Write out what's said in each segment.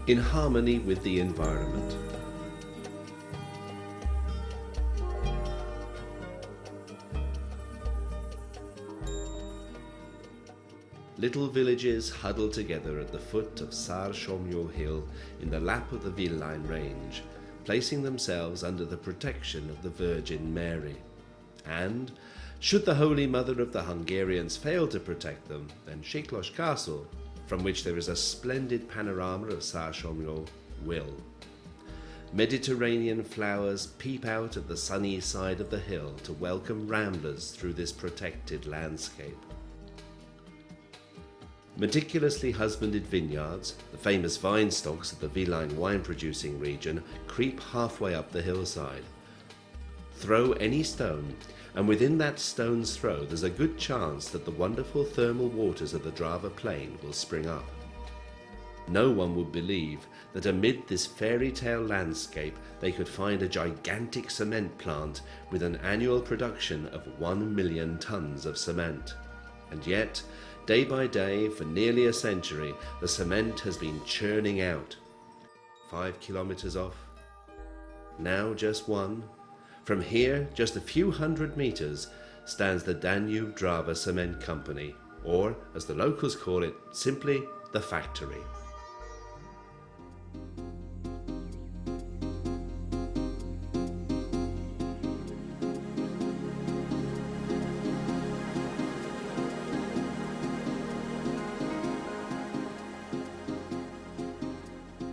in harmony with the environment. Little villages huddle together at the foot of Sar-Shomyo Hill in the lap of the Villain Range, placing themselves under the protection of the Virgin Mary. And, should the Holy Mother of the Hungarians fail to protect them, then Siklos Castle, from which there is a splendid panorama of Sar-Shomyo, will. Mediterranean flowers peep out at the sunny side of the hill to welcome ramblers through this protected landscape. Meticulously husbanded vineyards, the famous vine stocks of the Villain wine-producing region, creep halfway up the hillside. Throw any stone, and within that stone's throw there's a good chance that the wonderful thermal waters of the Drava Plain will spring up. No one would believe that amid this fairy tale landscape they could find a gigantic cement plant with an annual production of 1 million tons of cement. And yet, day by day, for nearly a century, the cement has been churning out. 5 kilometers off, now just 1. From here, just a few hundred meters, stands the Duna Drava Cement Company, or, as the locals call it, simply the factory.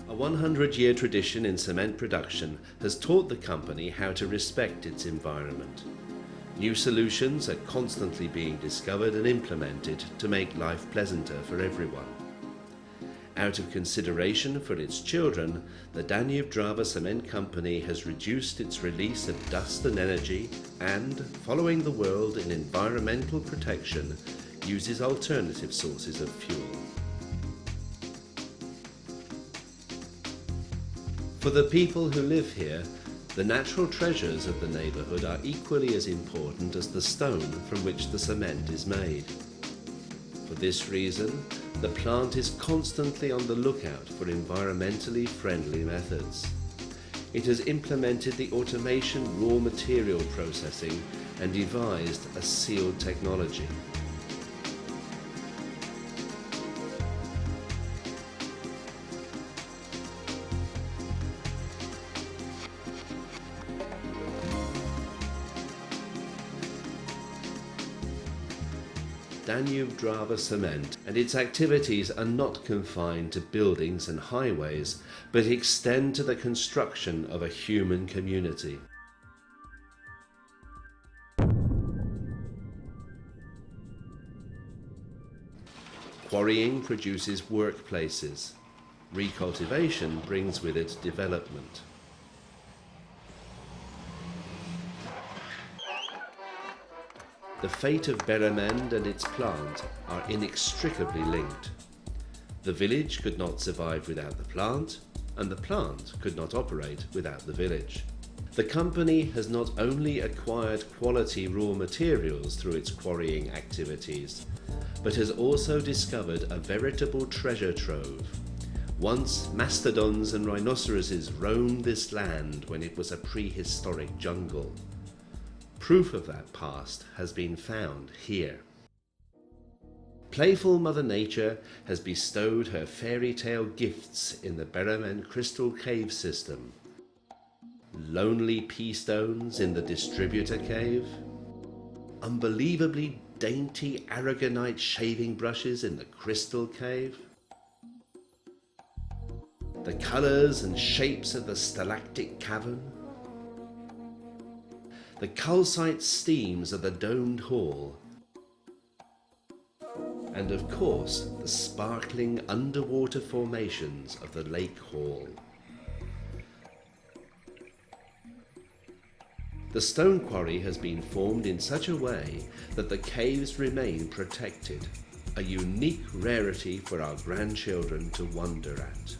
A 100-year tradition in cement production has taught the company how to respect its environment. New solutions are constantly being discovered and implemented to make life pleasanter for everyone. Out of consideration for its children, the Duna Drava Cement Company has reduced its release of dust and energy and, following the world in environmental protection, uses alternative sources of fuel. For the people who live here, the natural treasures of the neighbourhood are equally as important as the stone from which the cement is made. For this reason, the plant is constantly on the lookout for environmentally friendly methods. It has implemented the automation raw material processing and devised a sealed technology. Duna Drava Cement and its activities are not confined to buildings and highways, but extend to the construction of a human community. Quarrying produces workplaces. Recultivation brings with it development. The fate of Beremend and its plant are inextricably linked. The village could not survive without the plant, and the plant could not operate without the village. The company has not only acquired quality raw materials through its quarrying activities, but has also discovered a veritable treasure trove. Once mastodons and rhinoceroses roamed this land when it was a prehistoric jungle. Proof of that past has been found here. Playful Mother Nature has bestowed her fairy tale gifts in the Beremend Crystal Cave system. Lonely pea stones in the Distributor Cave. Unbelievably dainty aragonite shaving brushes in the Crystal Cave. The colours and shapes of the Stalactic Cavern. The calcite steams of the domed hall, and of course the sparkling underwater formations of the lake hall. The stone quarry has been formed in such a way that the caves remain protected, a unique rarity for our grandchildren to wonder at.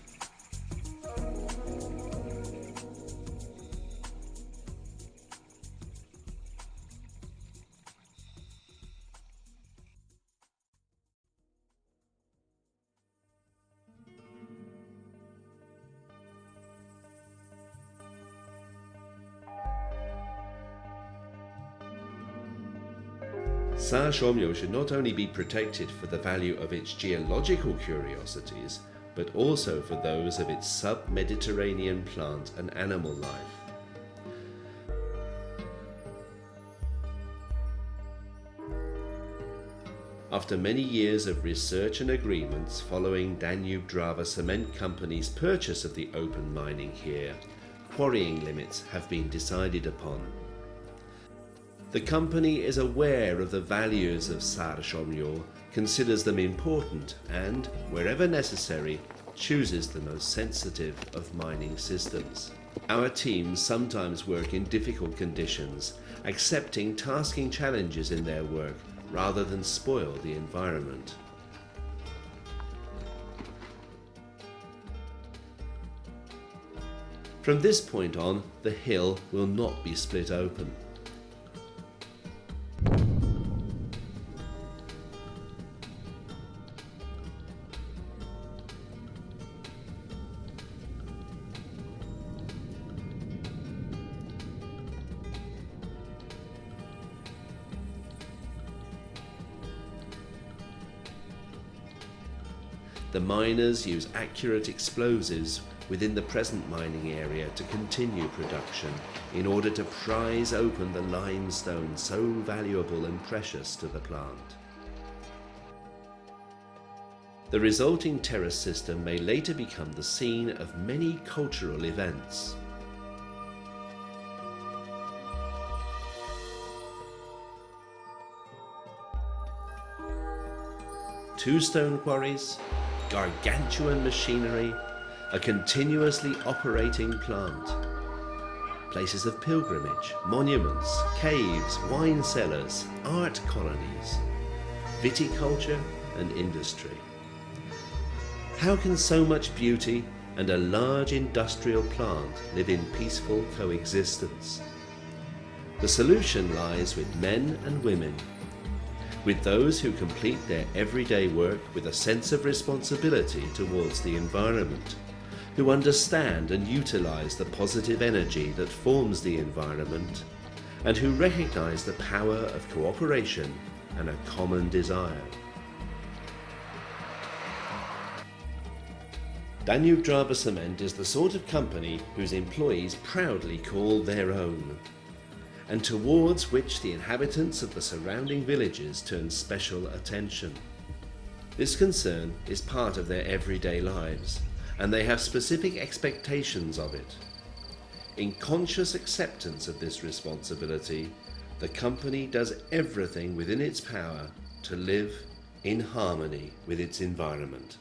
Saar-Schomyo should not only be protected for the value of its geological curiosities, but also for those of its sub-Mediterranean plant and animal life. After many years of research and agreements following Duna Drava Cement Company's purchase of the open mining here, quarrying limits have been decided upon. The company is aware of the values of Saar-Schomyo, considers them important and, wherever necessary, chooses the most sensitive of mining systems. Our teams sometimes work in difficult conditions, accepting tasking challenges in their work rather than spoil the environment. From this point on, the hill will not be split open. The miners use accurate explosives within the present mining area to continue production in order to prise open the limestone so valuable and precious to the plant. The resulting terrace system may later become the scene of many cultural events. Two stone quarries, gargantuan machinery, a continuously operating plant, places of pilgrimage, monuments, caves, wine cellars, art colonies, viticulture and industry. How can so much beauty and a large industrial plant live in peaceful coexistence? The solution lies with men and women, with those who complete their everyday work with a sense of responsibility towards the environment, who understand and utilize the positive energy that forms the environment, and who recognize the power of cooperation and a common desire. Duna Drava Cement is the sort of company whose employees proudly call their own, and towards which the inhabitants of the surrounding villages turn special attention. This concern is part of their everyday lives, and they have specific expectations of it. In conscious acceptance of this responsibility, the company does everything within its power to live in harmony with its environment.